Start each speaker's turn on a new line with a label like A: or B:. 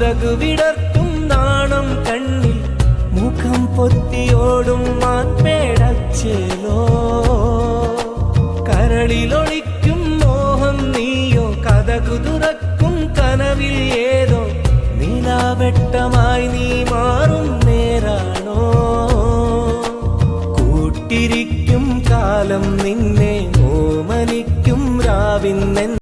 A: ചിറകു വിടർത്തും നാണം കണ്ണിൽ മുഖം പൊത്തിയോടും മാൻപേടച്ചേലോ കരളിലൊളിക്കും മോഹം നീയോ കഥകു തുറക്കും കനവിൽ ഏതോ നിലാവെട്ടമായി നീ മാറും നേരാണോ കൂട്ടിരിക്കും കാലം നിന്നെ ഓമനിക്കും രാവിൻ